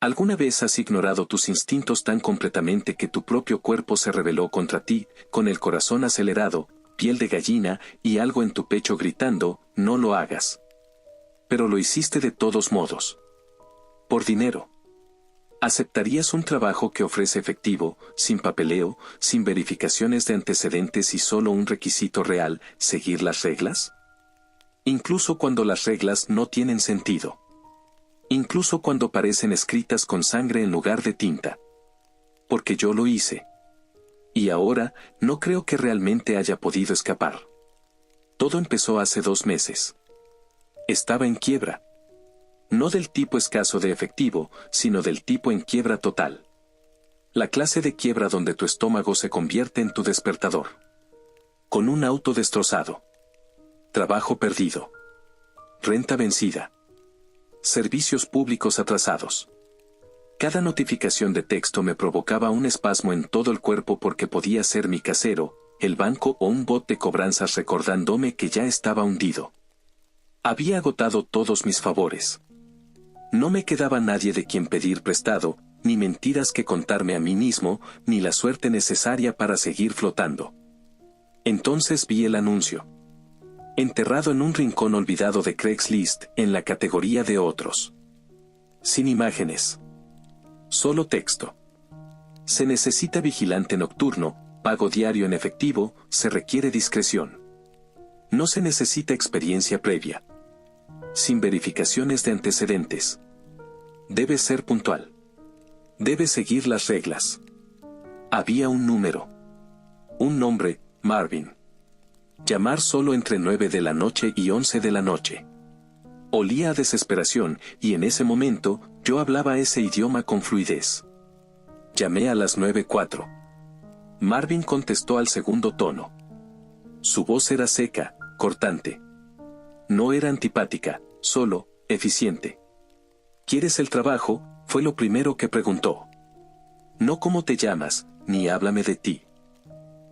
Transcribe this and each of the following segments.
¿Alguna vez has ignorado tus instintos tan completamente que tu propio cuerpo se rebeló contra ti, con el corazón acelerado, piel de gallina y algo en tu pecho gritando, no lo hagas? Pero lo hiciste de todos modos. Por dinero. ¿Aceptarías un trabajo que ofrece efectivo, sin papeleo, sin verificaciones de antecedentes y solo un requisito real, seguir las reglas? Incluso cuando las reglas no tienen sentido. Incluso cuando parecen escritas con sangre en lugar de tinta. Porque yo lo hice. Y ahora, no creo que realmente haya podido escapar. Todo empezó hace 2 meses. Estaba en quiebra. No del tipo escaso de efectivo, sino del tipo en quiebra total. La clase de quiebra donde tu estómago se convierte en tu despertador. Con un auto destrozado. Trabajo perdido. Renta vencida. Servicios públicos atrasados. Cada notificación de texto me provocaba un espasmo en todo el cuerpo porque podía ser mi casero, el banco o un bot de cobranzas recordándome que ya estaba hundido. Había agotado todos mis favores. No me quedaba nadie de quien pedir prestado, ni mentiras que contarme a mí mismo, ni la suerte necesaria para seguir flotando. Entonces vi el anuncio. Enterrado en un rincón olvidado de Craigslist, en la categoría de otros. Sin imágenes. Solo texto. Se necesita vigilante nocturno, pago diario en efectivo, se requiere discreción. No se necesita experiencia previa. Sin verificaciones de antecedentes. Debe ser puntual. Debe seguir las reglas. Había un número. Un nombre, Marvin. Llamar solo entre 9 de la noche y 11 de la noche. Olía a desesperación, y en ese momento, yo hablaba ese idioma con fluidez. Llamé a las 9:04. Marvin contestó al segundo tono. Su voz era seca, cortante. No era antipática, solo, eficiente. ¿Quieres el trabajo?, fue lo primero que preguntó. No cómo te llamas, ni háblame de ti.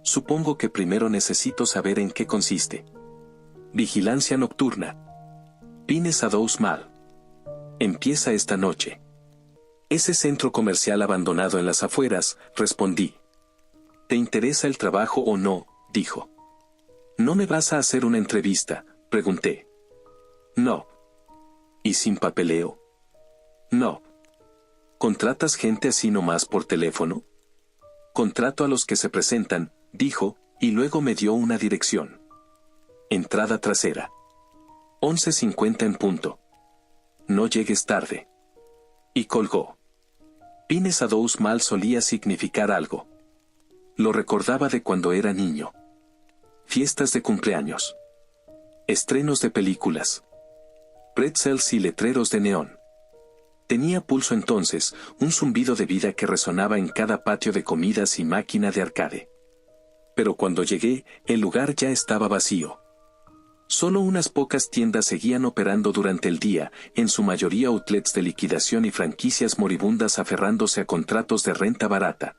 Supongo que primero necesito saber en qué consiste. Vigilancia nocturna. Pines a Dous Mal. Empieza esta noche. Ese centro comercial abandonado en las afueras, respondí. ¿Te interesa el trabajo o no?, dijo. ¿No me vas a hacer una entrevista?, pregunté. No. ¿Y sin papeleo? No. ¿Contratas gente así nomás por teléfono? Contrato a los que se presentan, dijo, y luego me dio una dirección. Entrada trasera. 11:50 en punto. No llegues tarde. Y colgó. Pines a Dous Mal solía significar algo. Lo recordaba de cuando era niño. Fiestas de cumpleaños. Estrenos de películas. Pretzels y letreros de neón. Tenía pulso entonces, un zumbido de vida que resonaba en cada patio de comidas y máquina de arcade. Pero cuando llegué, el lugar ya estaba vacío. Solo unas pocas tiendas seguían operando durante el día, en su mayoría outlets de liquidación y franquicias moribundas aferrándose a contratos de renta barata.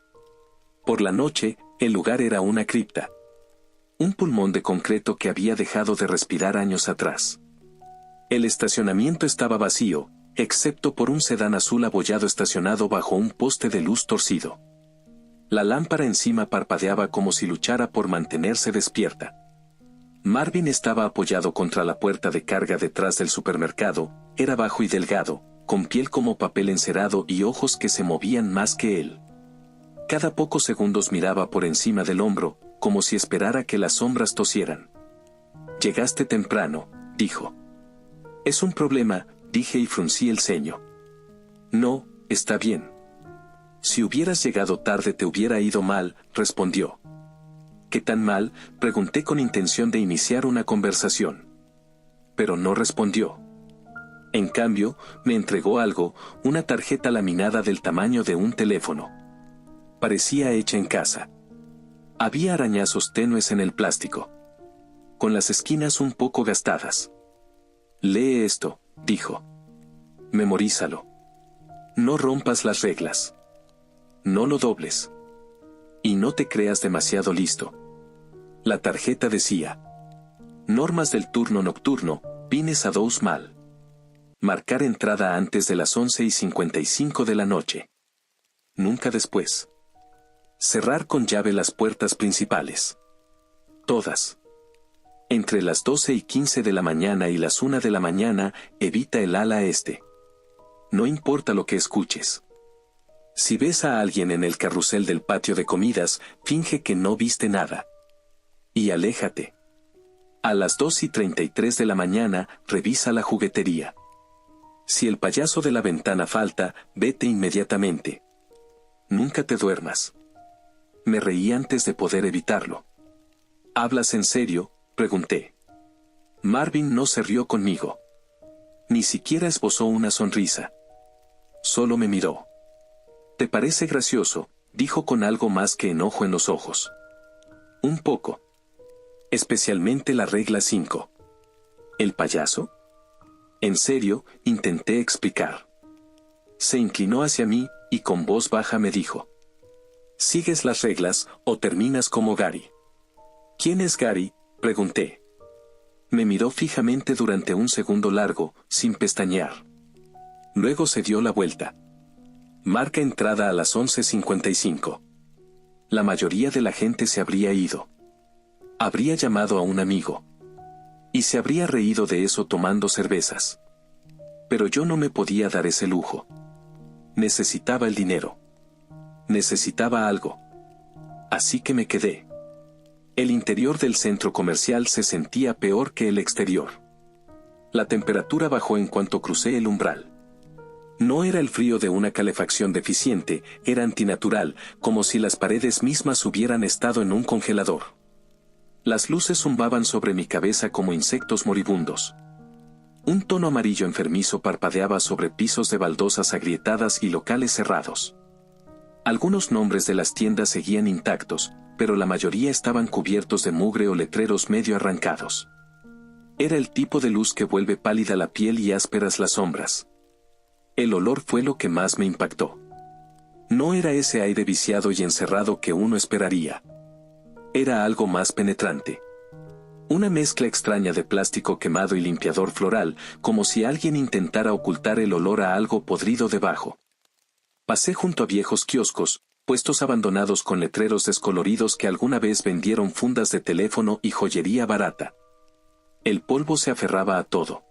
Por la noche, el lugar era una cripta. Un pulmón de concreto que había dejado de respirar años atrás. El estacionamiento estaba vacío, excepto por un sedán azul abollado estacionado bajo un poste de luz torcido. La lámpara encima parpadeaba como si luchara por mantenerse despierta. Marvin estaba apoyado contra la puerta de carga detrás del supermercado, era bajo y delgado, con piel como papel encerado y ojos que se movían más que él. Cada pocos segundos miraba por encima del hombro, como si esperara que las sombras tosieran. Llegaste temprano, dijo. Es un problema, dije y fruncí el ceño. No, está bien. Si hubieras llegado tarde te hubiera ido mal, respondió. ¿Qué tan mal?, pregunté con intención de iniciar una conversación. Pero no respondió. En cambio, me entregó algo, una tarjeta laminada del tamaño de un teléfono. Parecía hecha en casa. Había arañazos tenues en el plástico. Con las esquinas un poco gastadas. Lee esto, dijo. Memorízalo. No rompas las reglas. No lo dobles. Y no te creas demasiado listo. La tarjeta decía. Normas del turno nocturno, Pines a Dous Mal. Marcar entrada antes de las 11:55 de la noche. Nunca después. Cerrar con llave las puertas principales. Todas. Entre las 12:15 de la mañana y las 1 de la mañana, evita el ala este. No importa lo que escuches. Si ves a alguien en el carrusel del patio de comidas, finge que no viste nada. Y aléjate. A las 2:33 de la mañana, revisa la juguetería. Si el payaso de la ventana falta, vete inmediatamente. Nunca te duermas. Me reí antes de poder evitarlo. ¿Hablas en serio?, pregunté. Marvin no se rió conmigo. Ni siquiera esbozó una sonrisa. Solo me miró. ¿Te parece gracioso?, dijo con algo más que enojo en los ojos. Un poco. Especialmente la regla 5. ¿El payaso? En serio, intenté explicar. Se inclinó hacia mí, y con voz baja me dijo. ¿Sigues las reglas, o terminas como Gary? ¿Quién es Gary?, pregunté. Me miró fijamente durante un segundo largo, sin pestañear. Luego se dio la vuelta. Marca entrada a las 11:55. La mayoría de la gente se habría ido. Habría llamado a un amigo. Y se habría reído de eso tomando cervezas. Pero yo no me podía dar ese lujo. Necesitaba el dinero. Necesitaba algo. Así que me quedé. El interior del centro comercial se sentía peor que el exterior. La temperatura bajó en cuanto crucé el umbral. No era el frío de una calefacción deficiente, era antinatural, como si las paredes mismas hubieran estado en un congelador. Las luces zumbaban sobre mi cabeza como insectos moribundos. Un tono amarillo enfermizo parpadeaba sobre pisos de baldosas agrietadas y locales cerrados. Algunos nombres de las tiendas seguían intactos, pero la mayoría estaban cubiertos de mugre o letreros medio arrancados. Era el tipo de luz que vuelve pálida la piel y ásperas las sombras. El olor fue lo que más me impactó. No era ese aire viciado y encerrado que uno esperaría. Era algo más penetrante. Una mezcla extraña de plástico quemado y limpiador floral, como si alguien intentara ocultar el olor a algo podrido debajo. Pasé junto a viejos kioscos, puestos abandonados con letreros descoloridos que alguna vez vendieron fundas de teléfono y joyería barata. El polvo se aferraba a todo.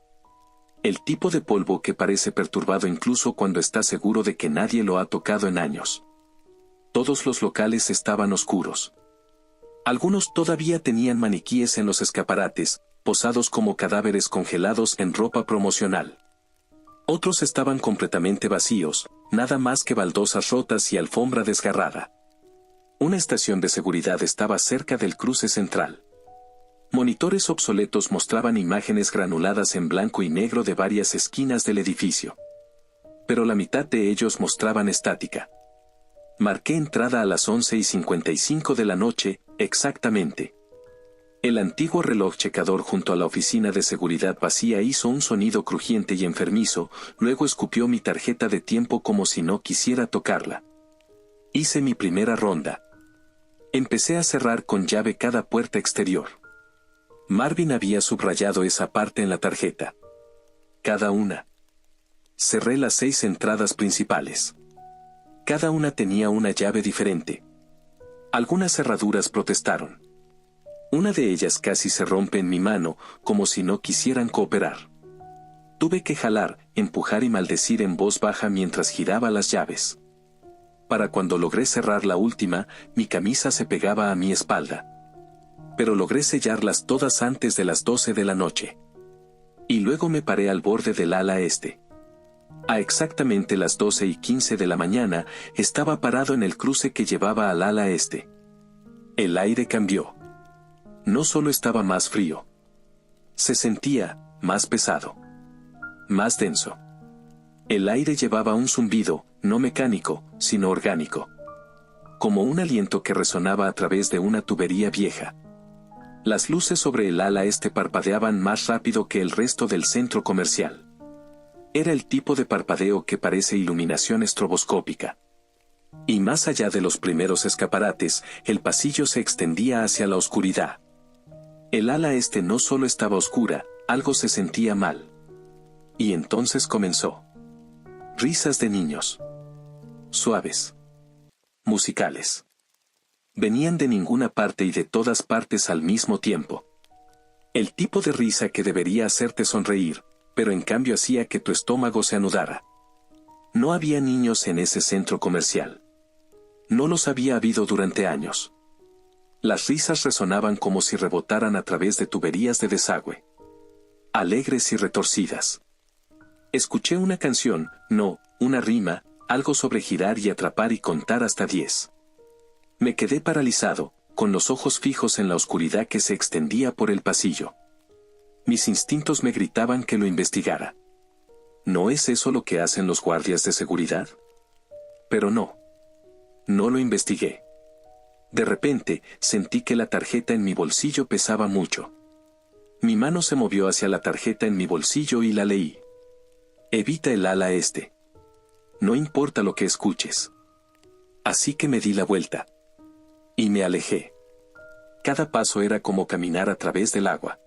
El tipo de polvo que parece perturbado incluso cuando está seguro de que nadie lo ha tocado en años. Todos los locales estaban oscuros. Algunos todavía tenían maniquíes en los escaparates, posados como cadáveres congelados en ropa promocional. Otros estaban completamente vacíos, nada más que baldosas rotas y alfombra desgarrada. Una estación de seguridad estaba cerca del cruce central. Monitores obsoletos mostraban imágenes granuladas en blanco y negro de varias esquinas del edificio. Pero la mitad de ellos mostraban estática. Marqué entrada a las 11:55 de la noche, exactamente. El antiguo reloj checador junto a la oficina de seguridad vacía hizo un sonido crujiente y enfermizo, luego escupió mi tarjeta de tiempo como si no quisiera tocarla. Hice mi primera ronda. Empecé a cerrar con llave cada puerta exterior. Marvin había subrayado esa parte en la tarjeta. Cada una. Cerré las 6 entradas principales. Cada una tenía una llave diferente. Algunas cerraduras protestaron. Una de ellas casi se rompe en mi mano, como si no quisieran cooperar. Tuve que jalar, empujar y maldecir en voz baja mientras giraba las llaves. Para cuando logré cerrar la última, mi camisa se pegaba a mi espalda. Pero logré sellarlas todas antes de las 12 de la noche. Y luego me paré al borde del ala este. A exactamente las 12:15 de la mañana, estaba parado en el cruce que llevaba al ala este. El aire cambió. No solo estaba más frío. Se sentía más pesado. Más denso. El aire llevaba un zumbido, no mecánico, sino orgánico. Como un aliento que resonaba a través de una tubería vieja. Las luces sobre el ala este parpadeaban más rápido que el resto del centro comercial. Era el tipo de parpadeo que parece iluminación estroboscópica. Y más allá de los primeros escaparates, el pasillo se extendía hacia la oscuridad. El ala este no solo estaba oscura, algo se sentía mal. Y entonces comenzó. Risas de niños. Suaves. Musicales. Venían de ninguna parte y de todas partes al mismo tiempo. El tipo de risa que debería hacerte sonreír, pero en cambio hacía que tu estómago se anudara. No había niños en ese centro comercial. No los había habido durante años. Las risas resonaban como si rebotaran a través de tuberías de desagüe. Alegres y retorcidas. Escuché una canción, no, una rima, algo sobre girar y atrapar y contar hasta 10. Me quedé paralizado, con los ojos fijos en la oscuridad que se extendía por el pasillo. Mis instintos me gritaban que lo investigara. ¿No es eso lo que hacen los guardias de seguridad? Pero no. No lo investigué. De repente, sentí que la tarjeta en mi bolsillo pesaba mucho. Mi mano se movió hacia la tarjeta en mi bolsillo y la leí. Evita el ala este. No importa lo que escuches. Así que me di la vuelta. Y me alejé. Cada paso era como caminar a través del agua.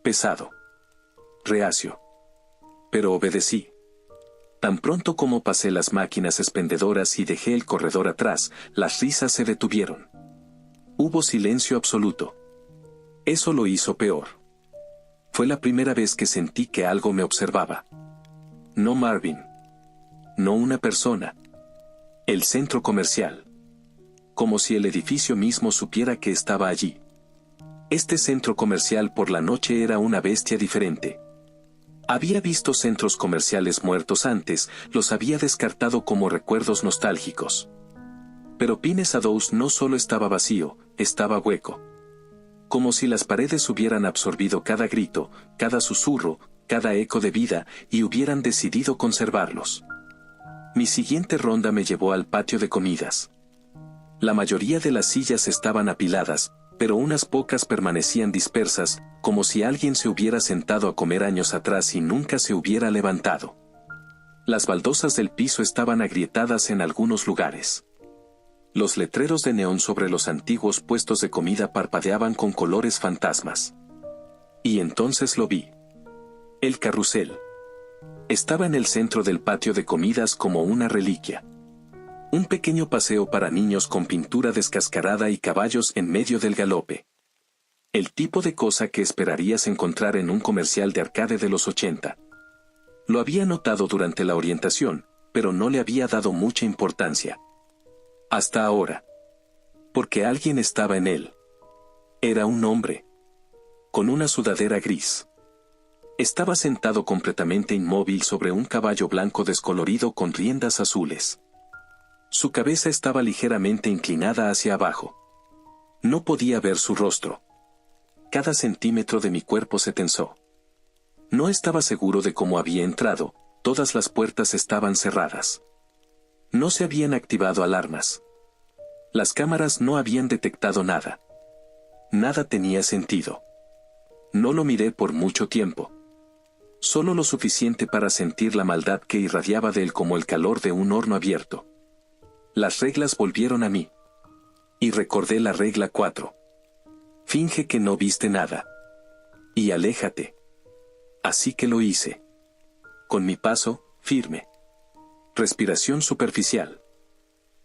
Pesado. Reacio. Pero obedecí. Tan pronto como pasé las máquinas expendedoras y dejé el corredor atrás, las risas se detuvieron. Hubo silencio absoluto. Eso lo hizo peor. Fue la primera vez que sentí que algo me observaba. No Marvin. No una persona. El centro comercial. Como si el edificio mismo supiera que estaba allí. Este centro comercial por la noche era una bestia diferente. Había visto centros comerciales muertos antes, los había descartado como recuerdos nostálgicos. Pero Pines Meadows no solo estaba vacío, estaba hueco. Como si las paredes hubieran absorbido cada grito, cada susurro, cada eco de vida, y hubieran decidido conservarlos. Mi siguiente ronda me llevó al patio de comidas. La mayoría de las sillas estaban apiladas, pero unas pocas permanecían dispersas, como si alguien se hubiera sentado a comer años atrás y nunca se hubiera levantado. Las baldosas del piso estaban agrietadas en algunos lugares. Los letreros de neón sobre los antiguos puestos de comida parpadeaban con colores fantasmas. Y entonces lo vi. El carrusel. Estaba en el centro del patio de comidas como una reliquia. Un pequeño paseo para niños con pintura descascarada y caballos en medio del galope. El tipo de cosa que esperarías encontrar en un comercial de arcade de los 80. Lo había notado durante la orientación, pero no le había dado mucha importancia. Hasta ahora. Porque alguien estaba en él. Era un hombre. Con una sudadera gris. Estaba sentado completamente inmóvil sobre un caballo blanco descolorido con riendas azules. Su cabeza estaba ligeramente inclinada hacia abajo. No podía ver su rostro. Cada centímetro de mi cuerpo se tensó. No estaba seguro de cómo había entrado, todas las puertas estaban cerradas. No se habían activado alarmas. Las cámaras no habían detectado nada. Nada tenía sentido. No lo miré por mucho tiempo. Solo lo suficiente para sentir la maldad que irradiaba de él como el calor de un horno abierto. Las reglas volvieron a mí. Y recordé la regla 4. Finge que no viste nada. Y aléjate. Así que lo hice. Con mi paso, firme. Respiración superficial.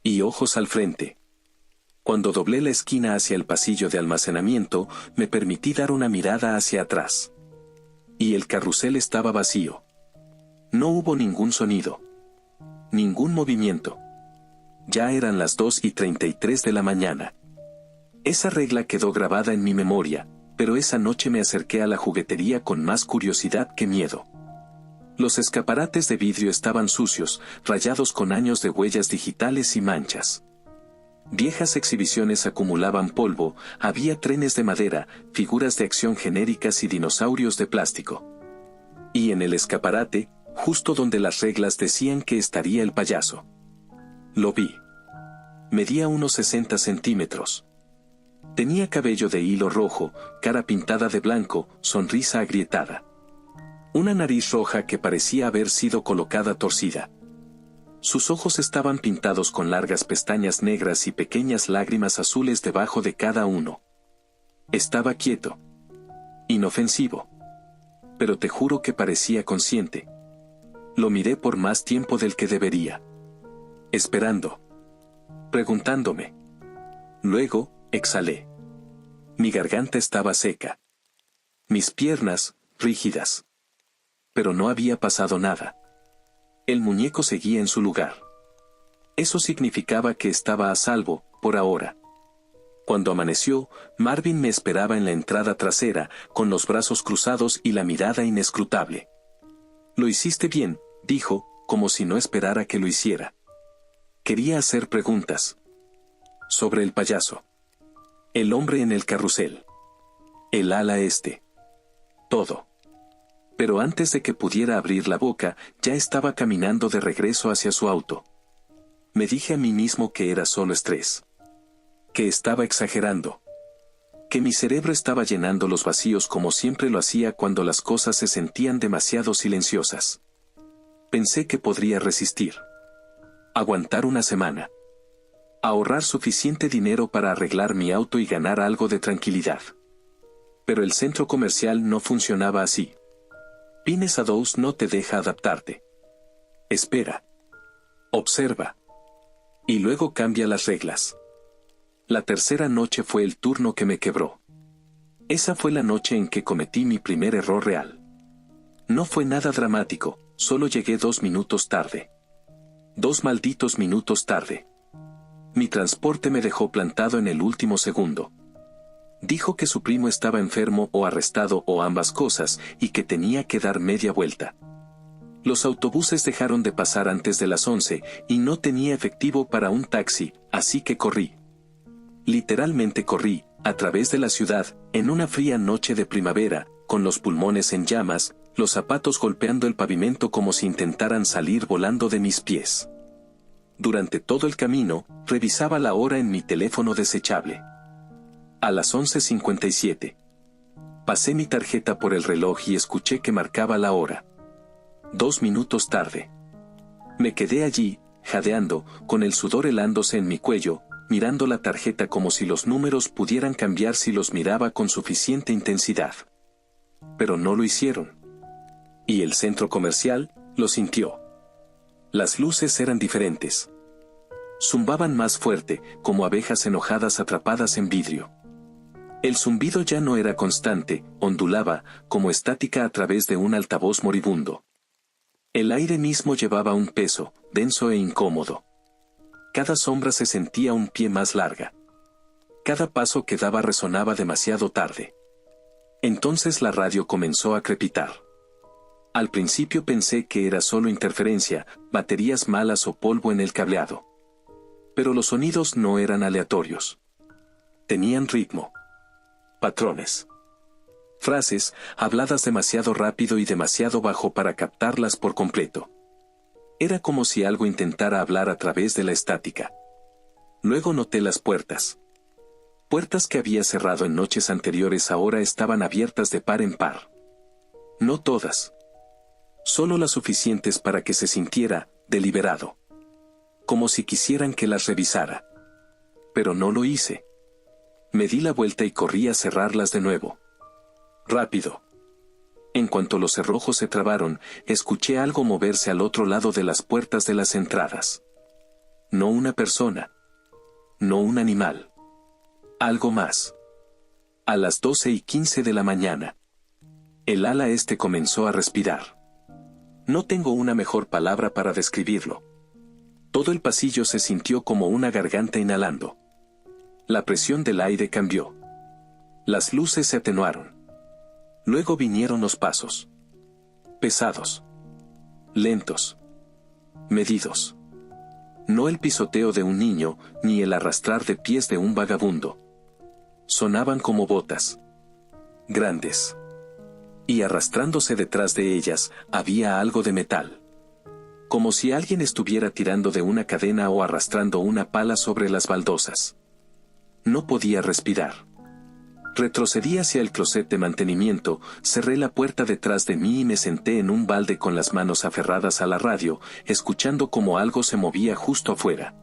Y ojos al frente. Cuando doblé la esquina hacia el pasillo de almacenamiento, me permití dar una mirada hacia atrás. Y el carrusel estaba vacío. No hubo ningún sonido. Ningún movimiento. Ya eran las 2:33 de la mañana. Esa regla quedó grabada en mi memoria, pero esa noche me acerqué a la juguetería con más curiosidad que miedo. Los escaparates de vidrio estaban sucios, rayados con años de huellas digitales y manchas. Viejas exhibiciones acumulaban polvo, había trenes de madera, figuras de acción genéricas y dinosaurios de plástico. Y en el escaparate, justo donde las reglas decían que estaría el payaso. Lo vi. Medía unos 60 centímetros. Tenía cabello de hilo rojo, cara pintada de blanco, sonrisa agrietada. Una nariz roja que parecía haber sido colocada torcida. Sus ojos estaban pintados con largas pestañas negras y pequeñas lágrimas azules debajo de cada uno. Estaba quieto. Inofensivo. pero te juro que parecía consciente. Lo miré por más tiempo del que debería. Esperando. Preguntándome. Luego, exhalé. Mi garganta estaba seca. Mis piernas, rígidas. Pero no había pasado nada. El muñeco seguía en su lugar. Eso significaba que estaba a salvo, por ahora. Cuando amaneció, Marvin me esperaba en la entrada trasera, con los brazos cruzados y la mirada inescrutable. Lo hiciste bien, dijo, como si no esperara que lo hiciera. Quería hacer preguntas. Sobre el payaso. El hombre en el carrusel. El ala este. Todo. Pero antes de que pudiera abrir la boca, ya estaba caminando de regreso hacia su auto. Me dije a mí mismo que era solo estrés. Que estaba exagerando. Que mi cerebro estaba llenando los vacíos como siempre lo hacía cuando las cosas se sentían demasiado silenciosas. Pensé que podría resistir. Aguantar una semana. Ahorrar suficiente dinero para arreglar mi auto y ganar algo de tranquilidad. Pero el centro comercial no funcionaba así. Pines Meadows no te deja adaptarte. Espera. Observa. Y luego cambia las reglas. La tercera noche fue el turno que me quebró. Esa fue la noche en que cometí mi primer error real. No fue nada dramático, solo llegué 2 minutos tarde. 2 malditos minutos tarde. Mi transporte me dejó plantado en el último segundo. Dijo que su primo estaba enfermo o arrestado o ambas cosas y que tenía que dar media vuelta. Los autobuses dejaron de pasar antes de las 11 y no tenía efectivo para un taxi, así que corrí. Literalmente corrí, a través de la ciudad, en una fría noche de primavera, con los pulmones en llamas, los zapatos golpeando el pavimento como si intentaran salir volando de mis pies. Durante todo el camino, revisaba la hora en mi teléfono desechable. A las 11:57. Pasé mi tarjeta por el reloj y escuché que marcaba la hora. 2 minutos tarde. Me quedé allí, jadeando, con el sudor helándose en mi cuello, mirando la tarjeta como si los números pudieran cambiar si los miraba con suficiente intensidad. Pero no lo hicieron. Y el centro comercial lo sintió. Las luces eran diferentes. Zumbaban más fuerte, como abejas enojadas atrapadas en vidrio. El zumbido ya no era constante, ondulaba, como estática a través de un altavoz moribundo. El aire mismo llevaba un peso, denso e incómodo. Cada sombra se sentía un pie más larga. Cada paso que daba resonaba demasiado tarde. Entonces la radio comenzó a crepitar. Al principio pensé que era solo interferencia, baterías malas o polvo en el cableado. Pero los sonidos no eran aleatorios. Tenían ritmo. Patrones. Frases, habladas demasiado rápido y demasiado bajo para captarlas por completo. Era como si algo intentara hablar a través de la estática. Luego noté las puertas. Puertas que había cerrado en noches anteriores ahora estaban abiertas de par en par. No todas. Solo las suficientes para que se sintiera deliberado. Como si quisieran que las revisara. Pero no lo hice. Me di la vuelta y corrí a cerrarlas de nuevo. Rápido. En cuanto los cerrojos se trabaron, escuché algo moverse al otro lado de las puertas de las entradas. No una persona. No un animal. Algo más. A las 12:15 de la mañana. El ala este comenzó a respirar. No tengo una mejor palabra para describirlo. Todo el pasillo se sintió como una garganta inhalando. La presión del aire cambió. Las luces se atenuaron. Luego vinieron los pasos. Pesados. Lentos. Medidos. No el pisoteo de un niño, ni el arrastrar de pies de un vagabundo. Sonaban como botas. Grandes. Y arrastrándose detrás de ellas, había algo de metal. Como si alguien estuviera tirando de una cadena o arrastrando una pala sobre las baldosas. No podía respirar. Retrocedí hacia el closet de mantenimiento, cerré la puerta detrás de mí y me senté en un balde con las manos aferradas a la radio, escuchando cómo algo se movía justo afuera.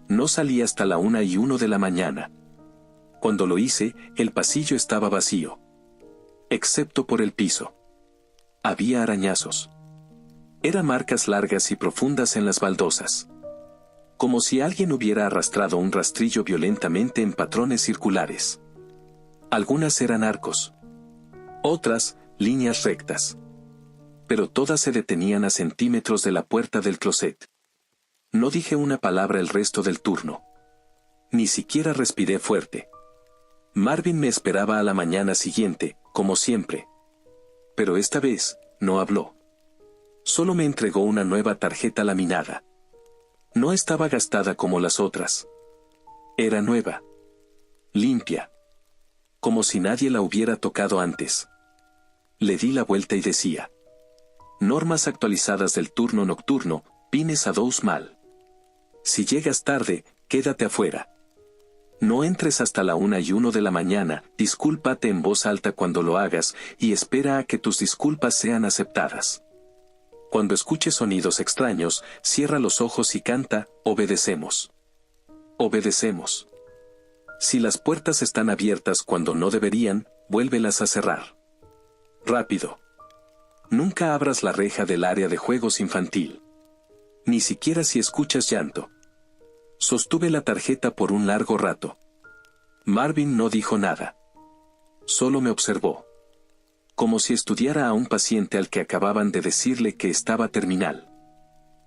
No salí hasta la 1:01 de la mañana. Cuando lo hice, el pasillo estaba vacío. Excepto por el piso. Había arañazos. Eran marcas largas y profundas en las baldosas. Como si alguien hubiera arrastrado un rastrillo violentamente en patrones circulares. Algunas eran arcos. Otras, líneas rectas. Pero todas se detenían a centímetros de la puerta del closet. No dije una palabra el resto del turno. Ni siquiera respiré fuerte. Marvin me esperaba a la mañana siguiente, como siempre. Pero esta vez, no habló. Solo me entregó una nueva tarjeta laminada. No estaba gastada como las otras. Era nueva. Limpia. Como si nadie la hubiera tocado antes. Le di la vuelta y decía: normas actualizadas del turno nocturno, pines a 2 mal. Si llegas tarde, quédate afuera. No entres hasta la 1:01 de la mañana, discúlpate en voz alta cuando lo hagas, y espera a que tus disculpas sean aceptadas. Cuando escuches sonidos extraños, cierra los ojos y canta, obedecemos. Obedecemos. Si las puertas están abiertas cuando no deberían, vuélvelas a cerrar. Rápido. Nunca abras la reja del área de juegos infantil. Ni siquiera si escuchas llanto. Sostuve la tarjeta por un largo rato. Marvin no dijo nada. Solo me observó. Como si estudiara a un paciente al que acababan de decirle que estaba terminal.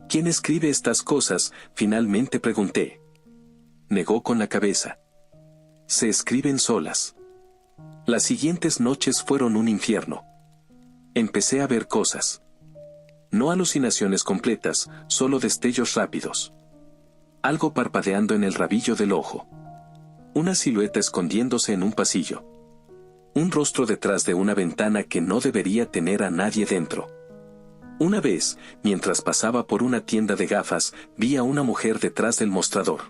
¿Quién escribe estas cosas?, finalmente pregunté. Negó con la cabeza. Se escriben solas. Las siguientes noches fueron un infierno. Empecé a ver cosas. No alucinaciones completas, solo destellos rápidos. Algo parpadeando en el rabillo del ojo. Una silueta escondiéndose en un pasillo. Un rostro detrás de una ventana que no debería tener a nadie dentro. Una vez, mientras pasaba por una tienda de gafas, vi a una mujer detrás del mostrador.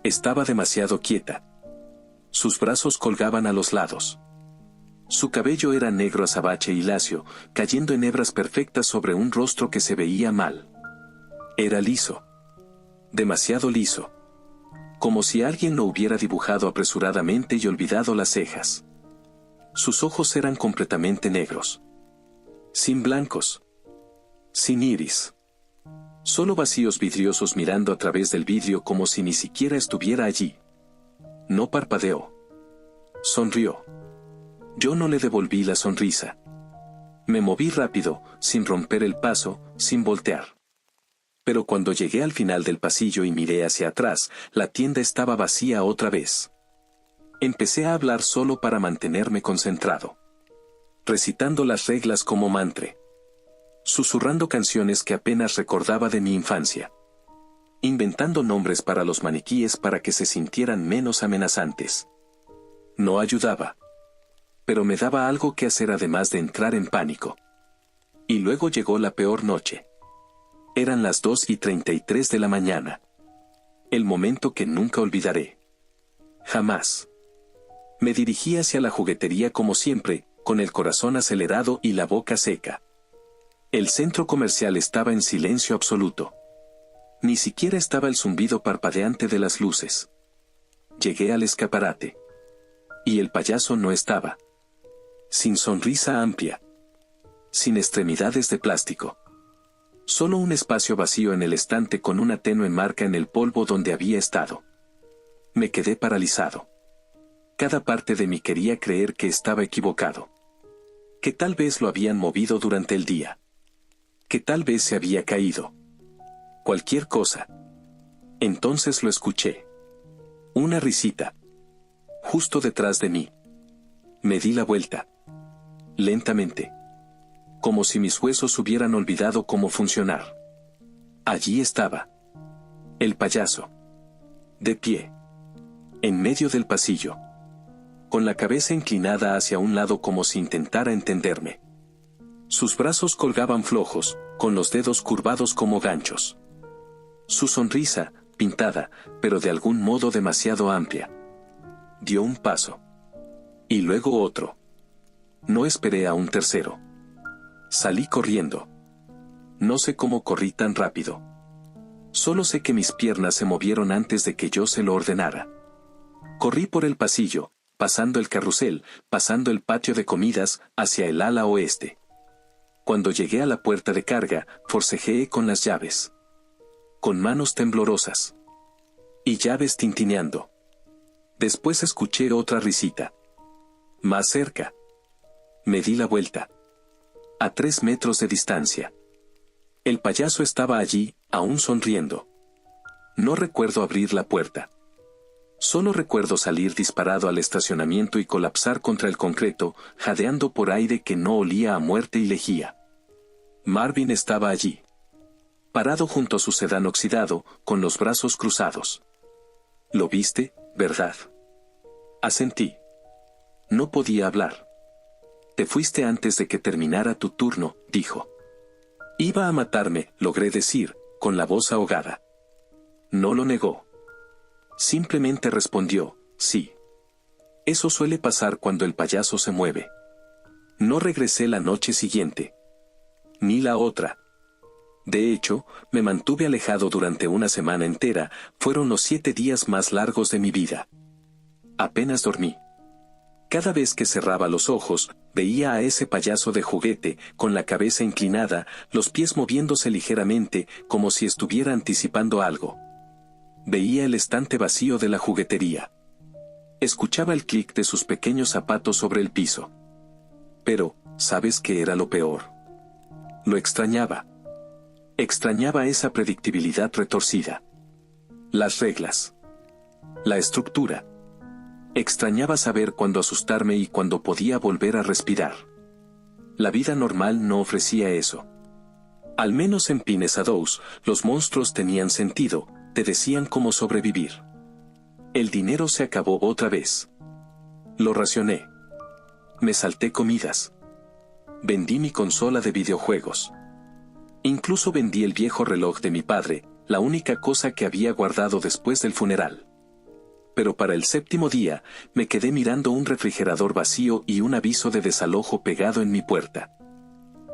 Estaba demasiado quieta. Sus brazos colgaban a los lados. Su cabello era negro azabache y lacio, cayendo en hebras perfectas sobre un rostro que se veía mal. Era liso. Demasiado liso. Como si alguien lo hubiera dibujado apresuradamente y olvidado las cejas. Sus ojos eran completamente negros. Sin blancos. Sin iris. Solo vacíos vidriosos mirando a través del vidrio como si ni siquiera estuviera allí. No parpadeó. Sonrió. Yo no le devolví la sonrisa. Me moví rápido, sin romper el paso, sin voltear. Pero cuando llegué al final del pasillo y miré hacia atrás, la tienda estaba vacía otra vez. Empecé a hablar solo para mantenerme concentrado. Recitando las reglas como mantra. Susurrando canciones que apenas recordaba de mi infancia. Inventando nombres para los maniquíes para que se sintieran menos amenazantes. No ayudaba. Pero me daba algo que hacer además de entrar en pánico. Y luego llegó la peor noche. Eran las 2:33 de la mañana. El momento que nunca olvidaré. Jamás. Me dirigí hacia la juguetería como siempre, con el corazón acelerado y la boca seca. El centro comercial estaba en silencio absoluto. Ni siquiera estaba el zumbido parpadeante de las luces. Llegué al escaparate. Y el payaso no estaba. Sin sonrisa amplia. Sin extremidades de plástico. Solo un espacio vacío en el estante con una tenue marca en el polvo donde había estado. Me quedé paralizado. Cada parte de mí quería creer que estaba equivocado. Que tal vez lo habían movido durante el día. Que tal vez se había caído. Cualquier cosa. Entonces lo escuché. Una risita. Justo detrás de mí. Me di la vuelta. Lentamente. Como si mis huesos hubieran olvidado cómo funcionar. Allí estaba. El payaso. De pie. En medio del pasillo. Con la cabeza inclinada hacia un lado como si intentara entenderme. Sus brazos colgaban flojos, con los dedos curvados como ganchos. Su sonrisa, pintada, pero de algún modo demasiado amplia. Dio un paso. Y luego otro. No esperé a un tercero. Salí corriendo. No sé cómo corrí tan rápido. Solo sé que mis piernas se movieron antes de que yo se lo ordenara. Corrí por el pasillo, pasando el carrusel, pasando el patio de comidas, hacia el ala oeste. Cuando llegué a la puerta de carga, forcejeé con las llaves. Con manos temblorosas. Y llaves tintineando. Después escuché otra risita. Más cerca. Me di la vuelta. A 3 metros de distancia. El payaso estaba allí, aún sonriendo. No recuerdo abrir la puerta. Solo recuerdo salir disparado al estacionamiento y colapsar contra el concreto, jadeando por aire que no olía a muerte y lejía. Marvin estaba allí. Parado junto a su sedán oxidado, con los brazos cruzados. ¿Lo viste, verdad? Asentí. No podía hablar. Te fuiste antes de que terminara tu turno, dijo. Iba a matarme, logré decir, con la voz ahogada. No lo negó. Simplemente respondió, sí. Eso suele pasar cuando el payaso se mueve. No regresé la noche siguiente. Ni la otra. De hecho, me mantuve alejado durante una semana entera, fueron los 7 días más largos de mi vida. Apenas dormí. Cada vez que cerraba los ojos, veía a ese payaso de juguete, con la cabeza inclinada, los pies moviéndose ligeramente, como si estuviera anticipando algo. Veía el estante vacío de la juguetería. Escuchaba el clic de sus pequeños zapatos sobre el piso. Pero, ¿sabes qué era lo peor? Lo extrañaba. Extrañaba esa predictibilidad retorcida. Las reglas. La estructura. Extrañaba saber cuándo asustarme y cuándo podía volver a respirar. La vida normal no ofrecía eso. Al menos en Pines Shadows, los monstruos tenían sentido, te decían cómo sobrevivir. El dinero se acabó otra vez. Lo racioné. Me salté comidas. Vendí mi consola de videojuegos. Incluso vendí el viejo reloj de mi padre, la única cosa que había guardado después del funeral. Pero para el 7º día, me quedé mirando un refrigerador vacío y un aviso de desalojo pegado en mi puerta.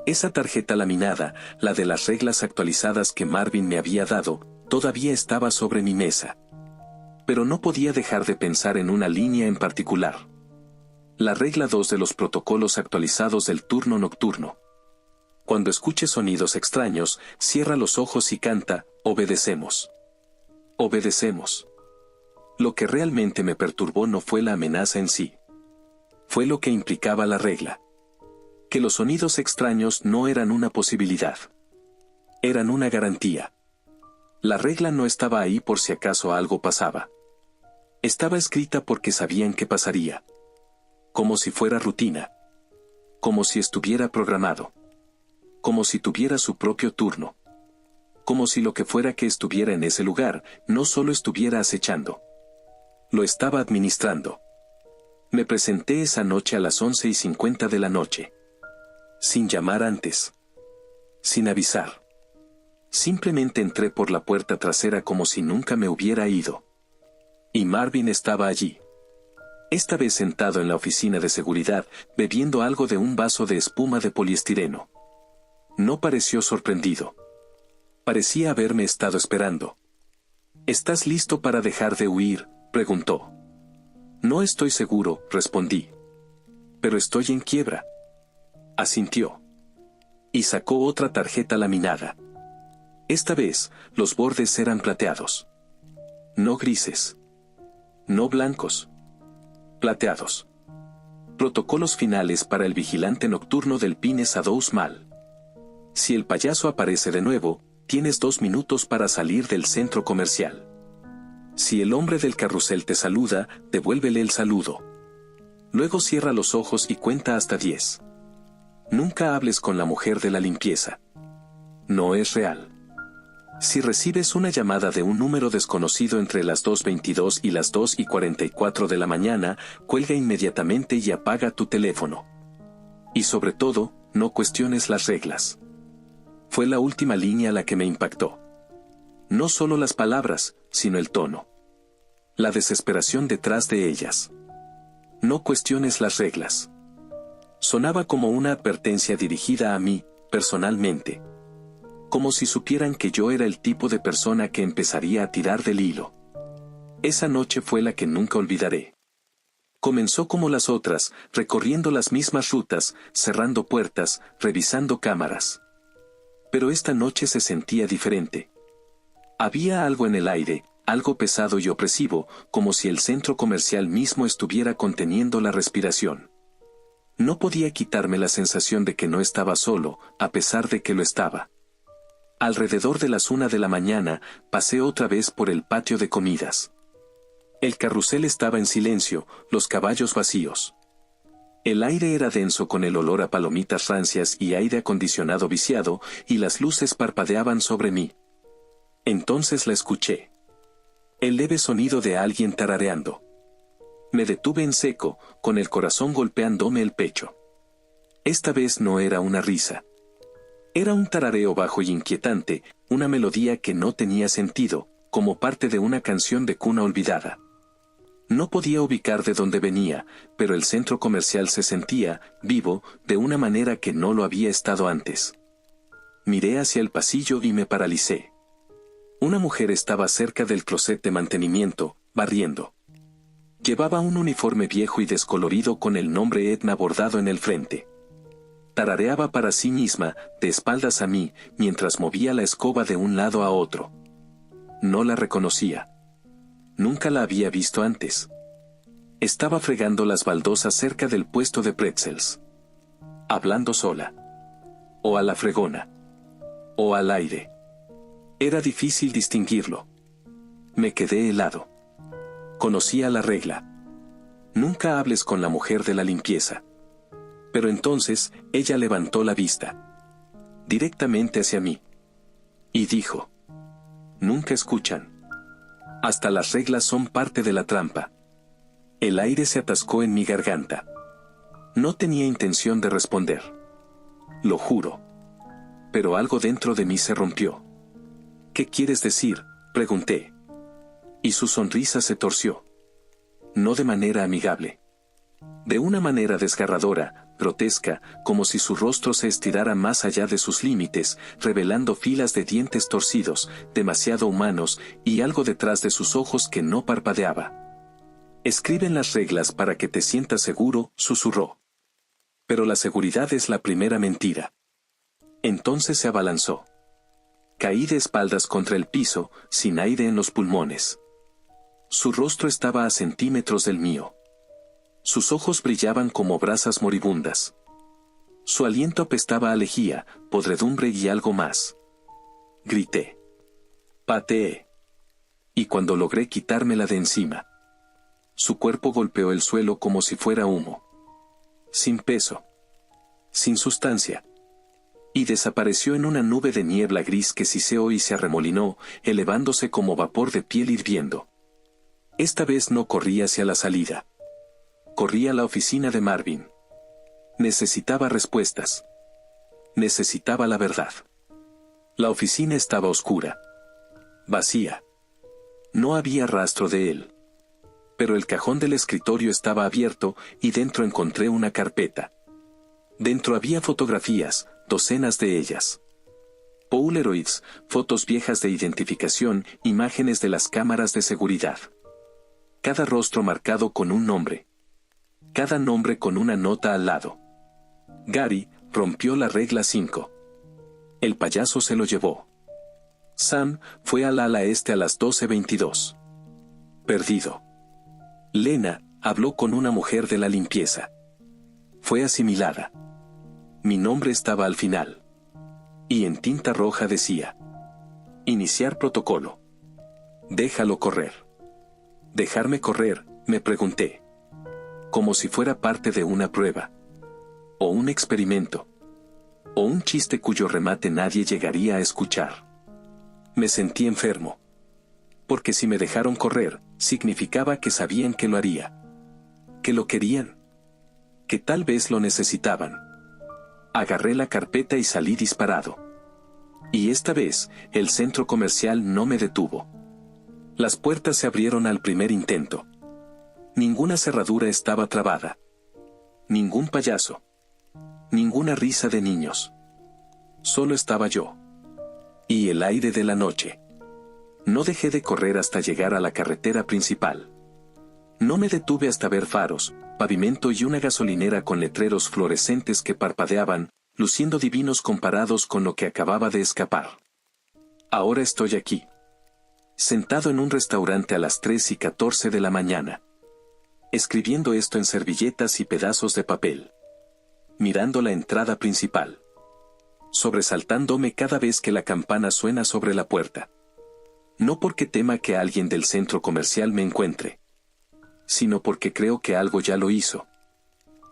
Esa tarjeta laminada, la de las reglas actualizadas que Marvin me había dado, todavía estaba sobre mi mesa. Pero no podía dejar de pensar en una línea en particular. La regla 2 de los protocolos actualizados del turno nocturno. Cuando escuches sonidos extraños, cierra los ojos y canta, obedecemos. Obedecemos. Lo que realmente me perturbó no fue la amenaza en sí. Fue lo que implicaba la regla. Que los sonidos extraños no eran una posibilidad. Eran una garantía. La regla no estaba ahí por si acaso algo pasaba. Estaba escrita porque sabían que pasaría. Como si fuera rutina. Como si estuviera programado. Como si tuviera su propio turno. Como si lo que fuera que estuviera en ese lugar, no solo estuviera acechando. Lo estaba administrando. Me presenté esa noche a las 11:50 de la noche. Sin llamar antes. Sin avisar. Simplemente entré por la puerta trasera como si nunca me hubiera ido. Y Marvin estaba allí. Esta vez sentado en la oficina de seguridad, bebiendo algo de un vaso de espuma de poliestireno. No pareció sorprendido. Parecía haberme estado esperando. ¿Estás listo para dejar de huir?, preguntó. No estoy seguro, respondí. Pero estoy en quiebra. Asintió. Y sacó otra tarjeta laminada. Esta vez, los bordes eran plateados. No grises. No blancos. Plateados. Protocolos finales para el vigilante nocturno del Pines Shadows Mall. Si el payaso aparece de nuevo, tienes 2 minutos para salir del centro comercial. Si el hombre del carrusel te saluda, devuélvele el saludo. Luego cierra los ojos y cuenta hasta 10. Nunca hables con la mujer de la limpieza. No es real. Si recibes una llamada de un número desconocido entre las 2:22 y las 2:44 de la mañana, cuelga inmediatamente y apaga tu teléfono. Y sobre todo, no cuestiones las reglas. Fue la última línea la que me impactó. No solo las palabras, sino el tono. La desesperación detrás de ellas. No cuestiones las reglas. Sonaba como una advertencia dirigida a mí, personalmente. Como si supieran que yo era el tipo de persona que empezaría a tirar del hilo. Esa noche fue la que nunca olvidaré. Comenzó como las otras, recorriendo las mismas rutas, cerrando puertas, revisando cámaras. Pero esta noche se sentía diferente. Había algo en el aire, algo pesado y opresivo, como si el centro comercial mismo estuviera conteniendo la respiración. No podía quitarme la sensación de que no estaba solo, a pesar de que lo estaba. Alrededor de las 1 de la mañana, pasé otra vez por el patio de comidas. El carrusel estaba en silencio, los caballos vacíos. El aire era denso con el olor a palomitas rancias y aire acondicionado viciado, y las luces parpadeaban sobre mí. Entonces la escuché. El leve sonido de alguien tarareando. Me detuve en seco, con el corazón golpeándome el pecho. Esta vez no era una risa. Era un tarareo bajo y inquietante, una melodía que no tenía sentido, como parte de una canción de cuna olvidada. No podía ubicar de dónde venía, pero el centro comercial se sentía, vivo, de una manera que no lo había estado antes. Miré hacia el pasillo y me paralicé. Una mujer estaba cerca del closet de mantenimiento, barriendo. Llevaba un uniforme viejo y descolorido con el nombre Edna bordado en el frente. Tarareaba para sí misma, de espaldas a mí, mientras movía la escoba de un lado a otro. No la reconocía. Nunca la había visto antes. Estaba fregando las baldosas cerca del puesto de pretzels. Hablando sola. O a la fregona. O al aire. Era difícil distinguirlo. Me quedé helado. Conocía la regla. Nunca hables con la mujer de la limpieza. Pero entonces, ella levantó la vista. Directamente hacia mí. Y dijo. Nunca escuchan. Hasta las reglas son parte de la trampa. El aire se atascó en mi garganta. No tenía intención de responder. Lo juro. Pero algo dentro de mí se rompió. ¿Qué quieres decir?, pregunté. Y su sonrisa se torció. No de manera amigable. De una manera desgarradora, grotesca, como si su rostro se estirara más allá de sus límites, revelando filas de dientes torcidos, demasiado humanos, y algo detrás de sus ojos que no parpadeaba. Escriben las reglas para que te sientas seguro, susurró. Pero la seguridad es la primera mentira. Entonces se abalanzó. Caí de espaldas contra el piso, sin aire en los pulmones. Su rostro estaba a centímetros del mío. Sus ojos brillaban como brasas moribundas. Su aliento apestaba a lejía, podredumbre y algo más. Grité. Pateé. Y cuando logré quitármela de encima, su cuerpo golpeó el suelo como si fuera humo. Sin peso. Sin sustancia. Y desapareció en una nube de niebla gris que siseó y se arremolinó, elevándose como vapor de piel hirviendo. Esta vez no corrí hacia la salida. Corrí a la oficina de Marvin. Necesitaba respuestas. Necesitaba la verdad. La oficina estaba oscura. Vacía. No había rastro de él. Pero el cajón del escritorio estaba abierto y dentro encontré una carpeta. Dentro había fotografías, docenas de ellas. Polaroids, fotos viejas de identificación, imágenes de las cámaras de seguridad. Cada rostro marcado con un nombre. Cada nombre con una nota al lado. Gary rompió la regla 5. El payaso se lo llevó. Sam fue al ala este a las 12:22. Perdido. Lena habló con una mujer de la limpieza. Fue asimilada. Mi nombre estaba al final. Y en tinta roja decía: iniciar protocolo. Déjalo correr. ¿Dejarme correr?, me pregunté. Como si fuera parte de una prueba. O un experimento. O un chiste cuyo remate nadie llegaría a escuchar. Me sentí enfermo. Porque si me dejaron correr, significaba que sabían que lo haría. Que lo querían. Que tal vez lo necesitaban. Agarré la carpeta y salí disparado. Y esta vez, el centro comercial no me detuvo. Las puertas se abrieron al primer intento. Ninguna cerradura estaba trabada. Ningún payaso. Ninguna risa de niños. Solo estaba yo. Y el aire de la noche. No dejé de correr hasta llegar a la carretera principal. No me detuve hasta ver faros, pavimento y una gasolinera con letreros fluorescentes que parpadeaban, luciendo divinos comparados con lo que acababa de escapar. Ahora estoy aquí, sentado en un restaurante a las 3:14 de la mañana, escribiendo esto en servilletas y pedazos de papel, mirando la entrada principal, sobresaltándome cada vez que la campana suena sobre la puerta. No porque tema que alguien del centro comercial me encuentre, sino porque creo que algo ya lo hizo.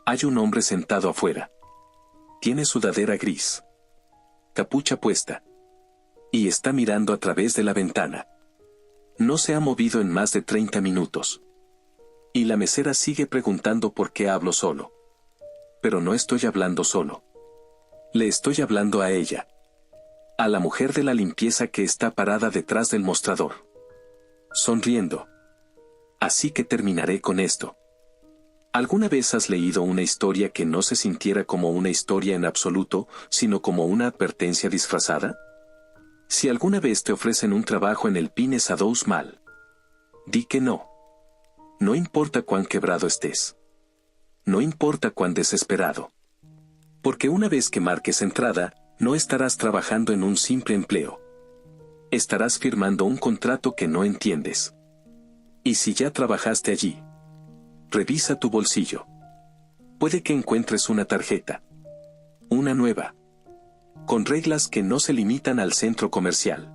Hay un hombre sentado afuera. Tiene sudadera gris, capucha puesta, y está mirando a través de la ventana. No se ha movido en más de 30 minutos. Y la mesera sigue preguntando por qué hablo solo. Pero no estoy hablando solo. Le estoy hablando a ella. A la mujer de la limpieza que está parada detrás del mostrador, sonriendo. Así que terminaré con esto. ¿Alguna vez has leído una historia que no se sintiera como una historia en absoluto, sino como una advertencia disfrazada? Si alguna vez te ofrecen un trabajo en el Pines Adows Mall, di que no. No importa cuán quebrado estés. No importa cuán desesperado. Porque una vez que marques entrada, no estarás trabajando en un simple empleo. Estarás firmando un contrato que no entiendes. Y si ya trabajaste allí, revisa tu bolsillo. Puede que encuentres una tarjeta. Una nueva. Con reglas que no se limitan al centro comercial.